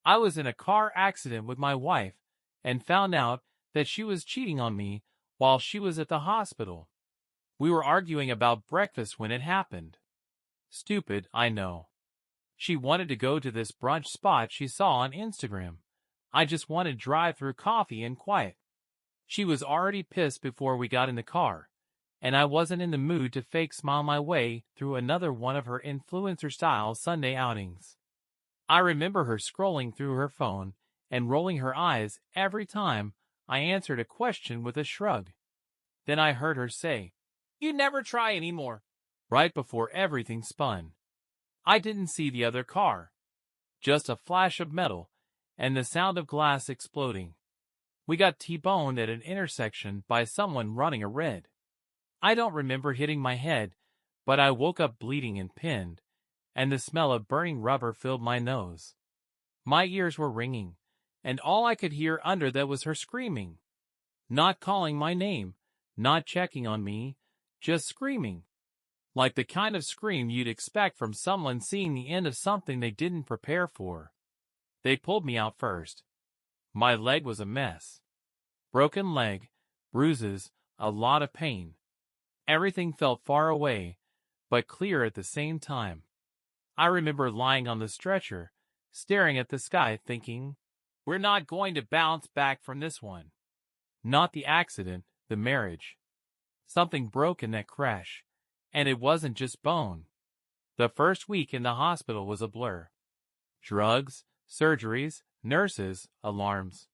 I was in a car accident with my wife and found out that she was cheating on me while she was at the hospital. We were arguing about breakfast when it happened. Stupid, I know. She wanted to go to this brunch spot she saw on Instagram. I just wanted drive-through coffee and quiet. She was already pissed before we got in the car, and I wasn't in the mood to fake smile my way through another one of her influencer-style Sunday outings. I remember her scrolling through her phone and rolling her eyes every time I answered a question with a shrug. Then I heard her say, "You never try anymore," right before everything spun. I didn't see the other car, just a flash of metal and the sound of glass exploding. We got T-boned at an intersection by someone running a red. I don't remember hitting my head, but I woke up bleeding and pinned, and the smell of burning rubber filled my nose. My ears were ringing, and all I could hear under that was her screaming. Not calling my name, not checking on me, just screaming. Like the kind of scream you'd expect from someone seeing the end of something they didn't prepare for. They pulled me out first. My leg was a mess. Broken leg, bruises, a lot of pain. Everything felt far away, but clear at the same time. I remember lying on the stretcher, staring at the sky thinking, we're not going to bounce back from this one. Not the accident, the marriage. Something broke in that crash, and it wasn't just bone. The first week in the hospital was a blur. Drugs, surgeries, nurses, alarms.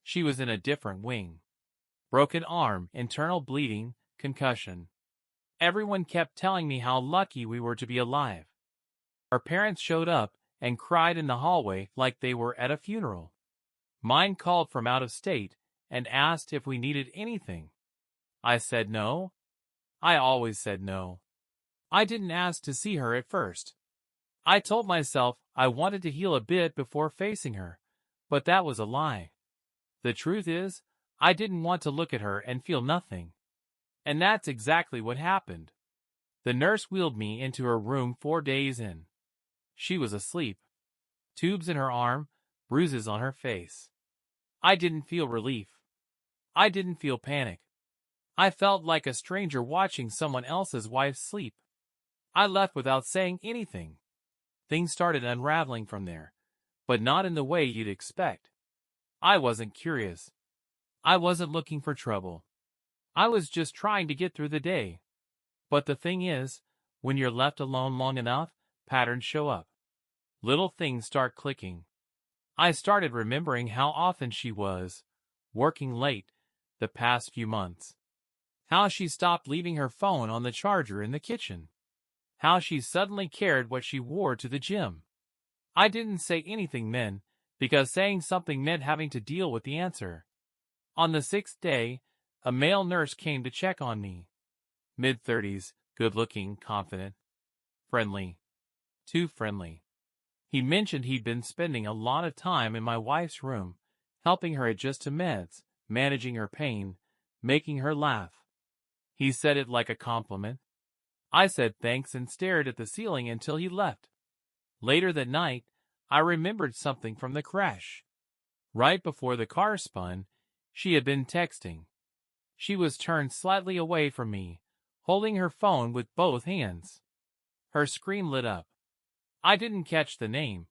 She was in a different wing. Broken arm, internal bleeding, concussion. Everyone kept telling me how lucky we were to be alive. Our parents showed up and cried in the hallway like they were at a funeral. Mine called from out of state and asked if we needed anything. I said no. I always said no. I didn't ask to see her at first. I told myself I wanted to heal a bit before facing her, but that was a lie. The truth is, I didn't want to look at her and feel nothing. And that's exactly what happened. The nurse wheeled me into her room 4 days in. She was asleep. Tubes in her arm, bruises on her face. I didn't feel relief. I didn't feel panic. I felt like a stranger watching someone else's wife sleep. I left without saying anything. Things started unraveling from there, but not in the way you'd expect. I wasn't curious. I wasn't looking for trouble. I was just trying to get through the day. But the thing is, when you're left alone long enough, patterns show up. Little things start clicking. I started remembering how often she was working late the past few months. How she stopped leaving her phone on the charger in the kitchen. How she suddenly cared what she wore to the gym. I didn't say anything then, because saying something meant having to deal with the answer. On the 6th day, a male nurse came to check on me. Mid-30s, good-looking, confident. Friendly. Too friendly. He mentioned he'd been spending a lot of time in my wife's room, helping her adjust to meds, managing her pain, making her laugh. He said it like a compliment. I said thanks and stared at the ceiling until he left. Later that night, I remembered something from the crash. Right before the car spun, she had been texting. She was turned slightly away from me, holding her phone with both hands. Her screen lit up. I didn't catch the name,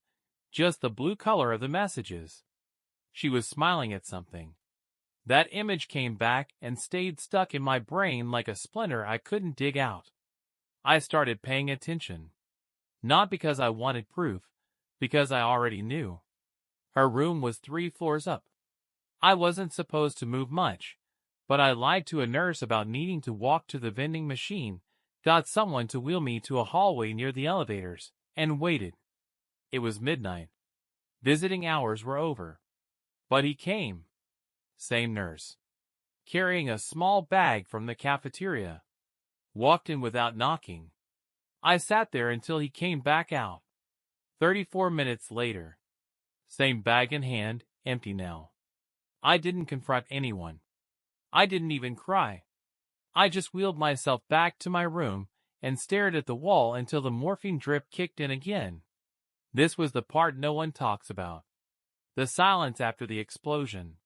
just the blue color of the messages. She was smiling at something. That image came back and stayed stuck in my brain like a splinter I couldn't dig out. I started paying attention. Not because I wanted proof, because I already knew. Her room was 3 floors up. I wasn't supposed to move much, but I lied to a nurse about needing to walk to the vending machine, got someone to wheel me to a hallway near the elevators, and waited. It was midnight. Visiting hours were over. But he came. Same nurse. Carrying a small bag from the cafeteria. Walked in without knocking. I sat there until he came back out. 34 minutes later. Same bag in hand, empty now. I didn't confront anyone. I didn't even cry. I just wheeled myself back to my room and stared at the wall until the morphine drip kicked in again. This was the part no one talks about. The silence after the explosion.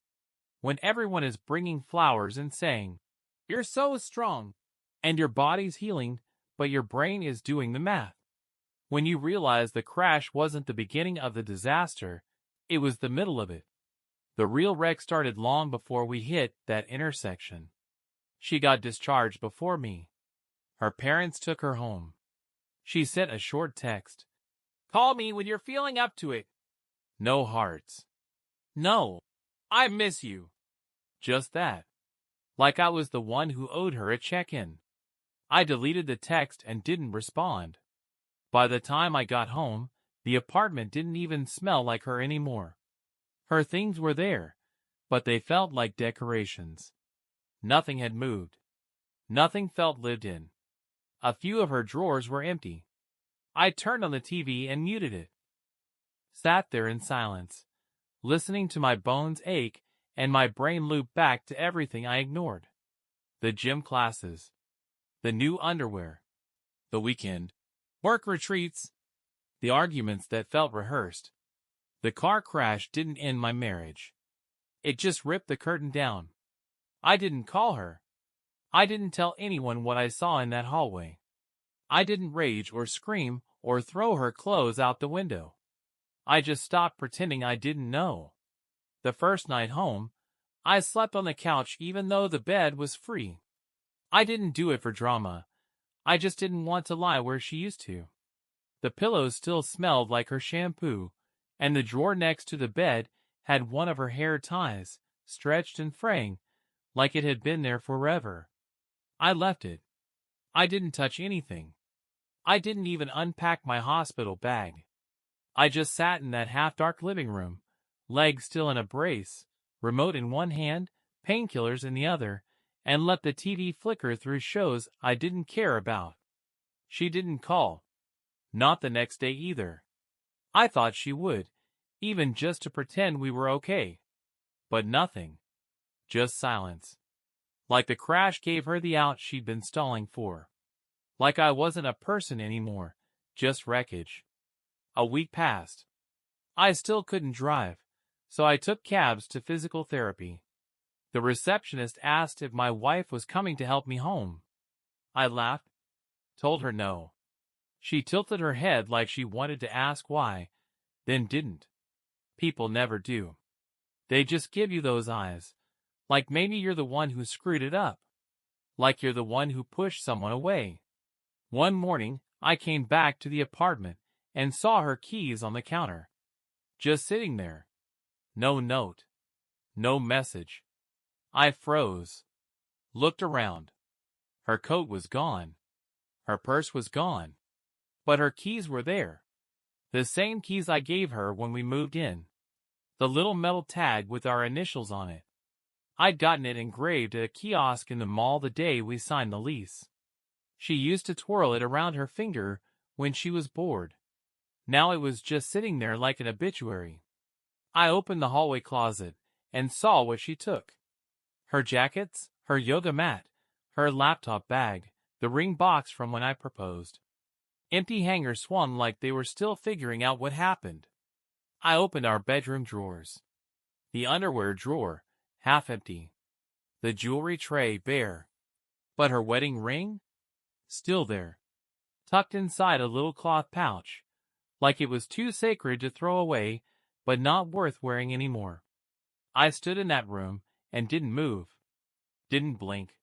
When everyone is bringing flowers and saying, "You're so strong," and your body's healing, but your brain is doing the math. When you realize the crash wasn't the beginning of the disaster, it was the middle of it. The real wreck started long before we hit that intersection. She got discharged before me. Her parents took her home. She sent a short text. "Call me when you're feeling up to it." No hearts. No, "I miss you." Just that. Like I was the one who owed her a check-in. I deleted the text and didn't respond. By the time I got home, the apartment didn't even smell like her anymore. Her things were there, but they felt like decorations. Nothing had moved. Nothing felt lived in. A few of her drawers were empty. I turned on the TV and muted it. Sat there in silence, listening to my bones ache and my brain loop back to everything I ignored. The gym classes. The new underwear. The weekend. Work retreats. The arguments that felt rehearsed. The car crash didn't end my marriage. It just ripped the curtain down. I didn't call her. I didn't tell anyone what I saw in that hallway. I didn't rage or scream or throw her clothes out the window. I just stopped pretending I didn't know. The first night home, I slept on the couch even though the bed was free. I didn't do it for drama. I just didn't want to lie where she used to. The pillows still smelled like her shampoo, and the drawer next to the bed had one of her hair ties, stretched and fraying, like it had been there forever. I left it. I didn't touch anything. I didn't even unpack my hospital bag. I just sat in that half-dark living room, legs still in a brace, remote in one hand, painkillers in the other, and let the TV flicker through shows I didn't care about. She didn't call. Not the next day either. I thought she would, even just to pretend we were okay. But nothing. Just silence. Like the crash gave her the out she'd been stalling for. Like I wasn't a person anymore, just wreckage. A week passed. I still couldn't drive, so I took cabs to physical therapy. The receptionist asked if my wife was coming to help me home. I laughed, told her no. She tilted her head like she wanted to ask why, then didn't. People never do. They just give you those eyes, like maybe you're the one who screwed it up. Like you're the one who pushed someone away. One morning, I came back to the apartment and saw her keys on the counter. Just sitting there. No note. No message. I froze. Looked around. Her coat was gone. Her purse was gone. But her keys were there. The same keys I gave her when we moved in. The little metal tag with our initials on it. I'd gotten it engraved at a kiosk in the mall the day we signed the lease. She used to twirl it around her finger when she was bored. Now it was just sitting there like an obituary. I opened the hallway closet and saw what she took. Her jackets, her yoga mat, her laptop bag, the ring box from when I proposed. Empty hangers swung like they were still figuring out what happened. I opened our bedroom drawers. The underwear drawer, half empty. The jewelry tray bare. But her wedding ring? Still there. Tucked inside a little cloth pouch. Like it was too sacred to throw away, but not worth wearing anymore. I stood in that room and didn't move. Didn't blink.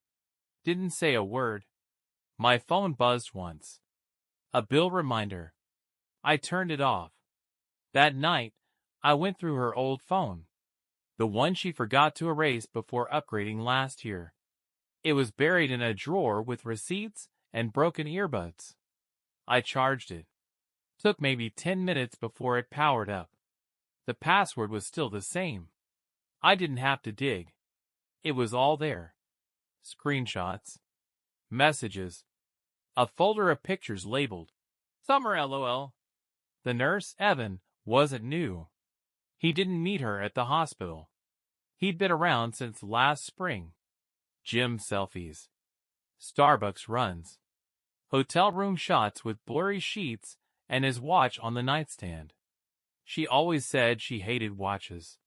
Didn't say a word. My phone buzzed once. A bill reminder. I turned it off. That night, I went through her old phone. The one she forgot to erase before upgrading last year. It was buried in a drawer with receipts and broken earbuds. I charged it. Took maybe 10 minutes before it powered up. The password was still the same. I didn't have to dig. It was all there. Screenshots. Messages. A folder of pictures labeled "Summer LOL." The nurse, Evan, wasn't new. He didn't meet her at the hospital. He'd been around since last spring. Gym selfies. Starbucks runs. Hotel room shots with blurry sheets and his watch on the nightstand. She always said she hated watches.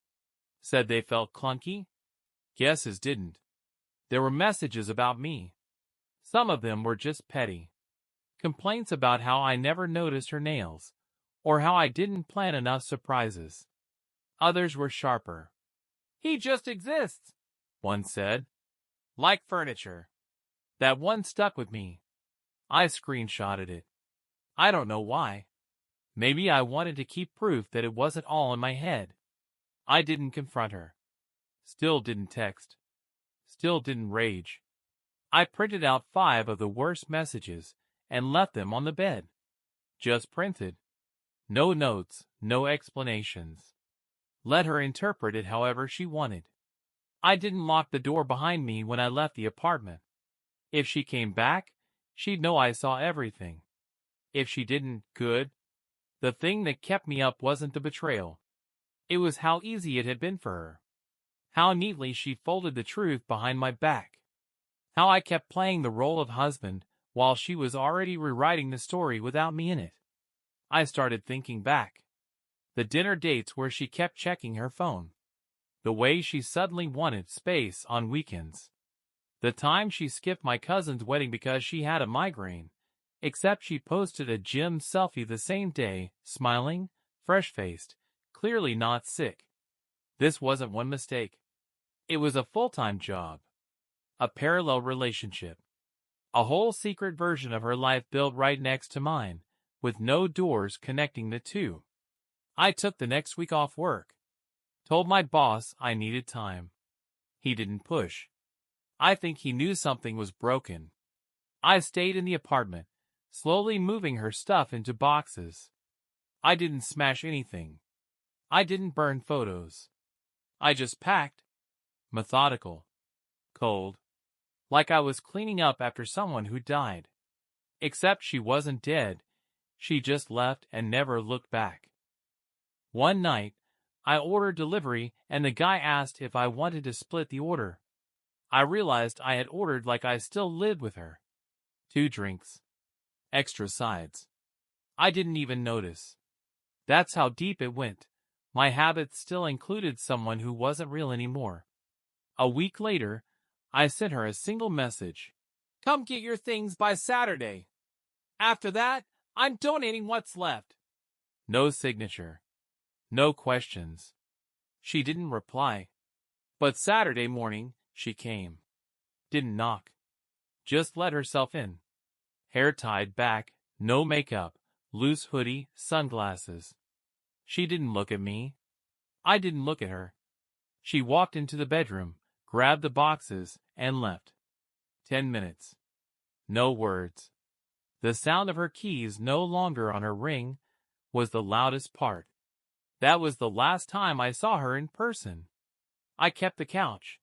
Said they felt clunky? Guesses didn't. There were messages about me. Some of them were just petty. Complaints about how I never noticed her nails, or how I didn't plan enough surprises. Others were sharper. "He just exists," one said. "Like furniture." That one stuck with me. I screenshotted it. I don't know why. Maybe I wanted to keep proof that it wasn't all in my head. I didn't confront her. Still didn't text. Still didn't rage. I printed out 5 of the worst messages and left them on the bed. Just printed. No notes, no explanations. Let her interpret it however she wanted. I didn't lock the door behind me when I left the apartment. If she came back, she'd know I saw everything. If she didn't, good. The thing that kept me up wasn't the betrayal. It was how easy it had been for her. How neatly she folded the truth behind my back. How I kept playing the role of husband while she was already rewriting the story without me in it. I started thinking back. The dinner dates where she kept checking her phone. The way she suddenly wanted space on weekends. The time she skipped my cousin's wedding because she had a migraine, except she posted a gym selfie the same day, smiling, fresh-faced, clearly not sick. This wasn't one mistake. It was a full-time job. A parallel relationship. A whole secret version of her life built right next to mine, with no doors connecting the two. I took the next week off work. Told my boss I needed time. He didn't push. I think he knew something was broken. I stayed in the apartment, slowly moving her stuff into boxes. I didn't smash anything. I didn't burn photos. I just packed. Methodical. Cold. Like I was cleaning up after someone who died. Except she wasn't dead. She just left and never looked back. One night, I ordered delivery and the guy asked if I wanted to split the order. I realized I had ordered like I still lived with her. 2 drinks. Extra sides. I didn't even notice. That's how deep it went. My habits still included someone who wasn't real anymore. A week later, I sent her a single message. "Come get your things by Saturday. After that, I'm donating what's left." No signature. No questions. She didn't reply. But Saturday morning, she came. Didn't knock. Just let herself in. Hair tied back, no makeup, loose hoodie, sunglasses. She didn't look at me. I didn't look at her. She walked into the bedroom, grabbed the boxes, and left. 10 minutes. No words. The sound of her keys no longer on her ring was the loudest part. That was the last time I saw her in person. I kept the couch.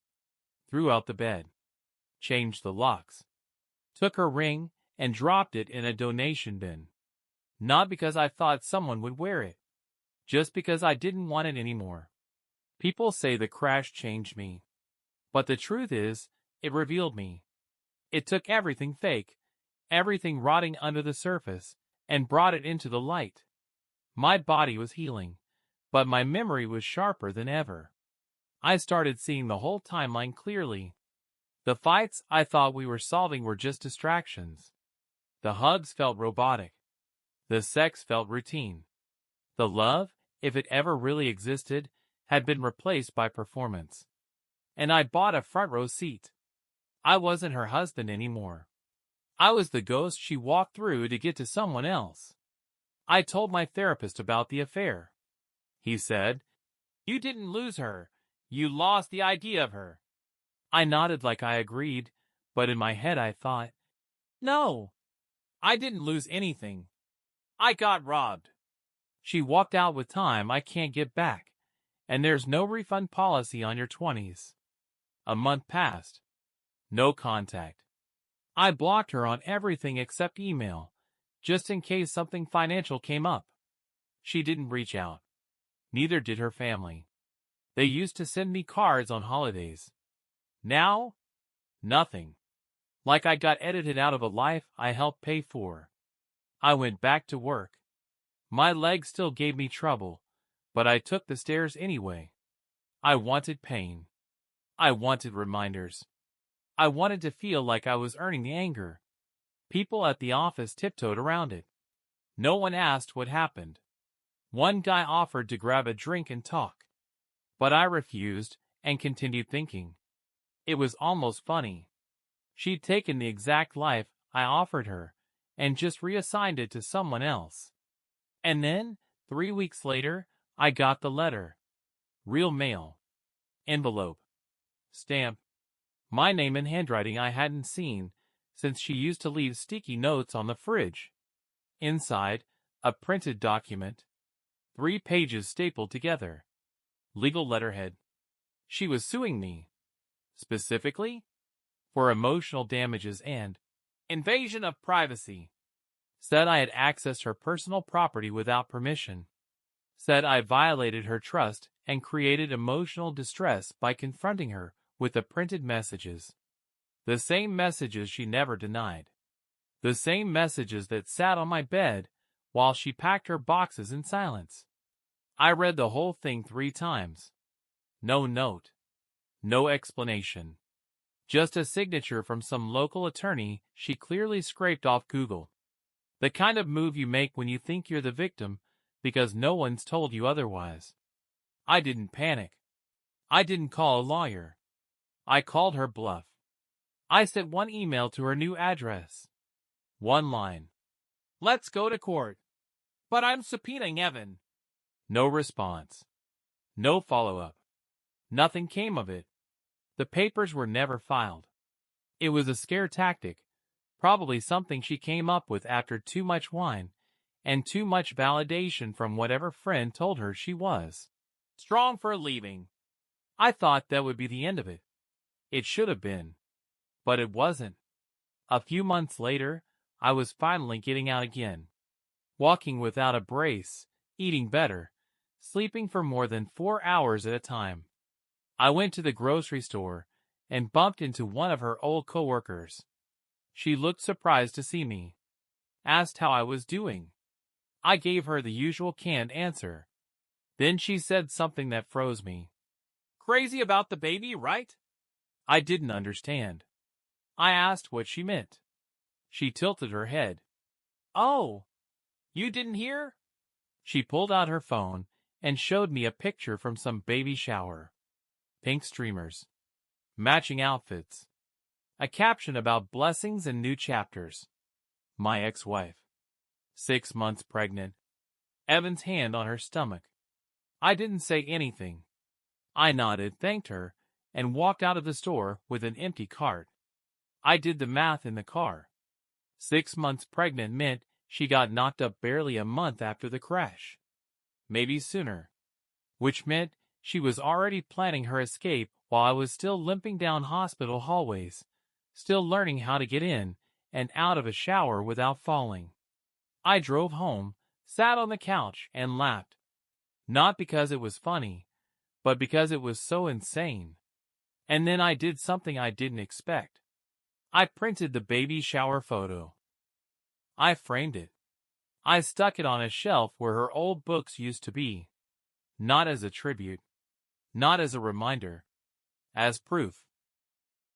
Threw out the bed. Changed the locks. Took her ring and dropped it in a donation bin. Not because I thought someone would wear it. Just because I didn't want it anymore. People say the crash changed me. But the truth is, it revealed me. It took everything fake, everything rotting under the surface, and brought it into the light. My body was healing, but my memory was sharper than ever. I started seeing the whole timeline clearly. The fights I thought we were solving were just distractions. The hugs felt robotic. The sex felt routine. The love, if it ever really existed, had been replaced by performance. And I bought a front row seat. I wasn't her husband anymore. I was the ghost she walked through to get to someone else. I told my therapist about the affair. He said, "You didn't lose her. You lost the idea of her." I nodded like I agreed, but in my head I thought, "No, I didn't lose anything. I got robbed." She walked out with time I can't get back, and there's no refund policy on your 20s. A month passed. No contact. I blocked her on everything except email, just in case something financial came up. She didn't reach out. Neither did her family. They used to send me cards on holidays. Now, nothing. Like I got edited out of a life I helped pay for. I went back to work. My leg still gave me trouble, but I took the stairs anyway. I wanted pain. I wanted reminders. I wanted to feel like I was earning the anger. People at the office tiptoed around it. No one asked what happened. One guy offered to grab a drink and talk, but I refused and continued thinking. It was almost funny. She'd taken the exact life I offered her and just reassigned it to someone else. And then, 3 weeks later, I got the letter. Real mail. Envelope. Stamp. My name in handwriting I hadn't seen since she used to leave sticky notes on the fridge. Inside, a printed document. 3 pages stapled together. Legal letterhead. She was suing me. Specifically? For emotional damages and invasion of privacy. Said I had accessed her personal property without permission. Said I violated her trust and created emotional distress by confronting her with the printed messages. The same messages she never denied. The same messages that sat on my bed while she packed her boxes in silence. I read the whole thing 3 times. No note. No explanation. Just a signature from some local attorney she clearly scraped off Google. The kind of move you make when you think you're the victim because no one's told you otherwise. I didn't panic. I didn't call a lawyer. I called her bluff. I sent 1 email to her new address. 1 line. Let's go to court. But I'm subpoenaing Evan. No response. No follow-up. Nothing came of it. The papers were never filed. It was a scare tactic, probably something she came up with after too much wine and too much validation from whatever friend told her she was strong for leaving. I thought that would be the end of it. It should have been. But it wasn't. A few months later, I was finally getting out again. Walking without a brace, eating better, sleeping for more than 4 hours at a time. I went to the grocery store and bumped into one of her old coworkers. She looked surprised to see me. Asked how I was doing. I gave her the usual canned answer. Then she said something that froze me. Crazy about the baby, right? I didn't understand. I asked what she meant. She tilted her head. Oh, you didn't hear? She pulled out her phone and showed me a picture from some baby shower. Pink streamers. Matching outfits. A caption about blessings and new chapters. My ex-wife. 6 months pregnant. Evan's hand on her stomach. I didn't say anything. I nodded, thanked her, and walked out of the store with an empty cart. I did the math in the car. 6 months pregnant meant she got knocked up barely a month after the crash. Maybe sooner. Which meant she was already planning her escape while I was still limping down hospital hallways, still learning how to get in and out of a shower without falling. I drove home, sat on the couch, and laughed. Not because it was funny, but because it was so insane. And then I did something I didn't expect. I printed the baby shower photo. I framed it. I stuck it on a shelf where her old books used to be. Not as a tribute. Not as a reminder. As proof.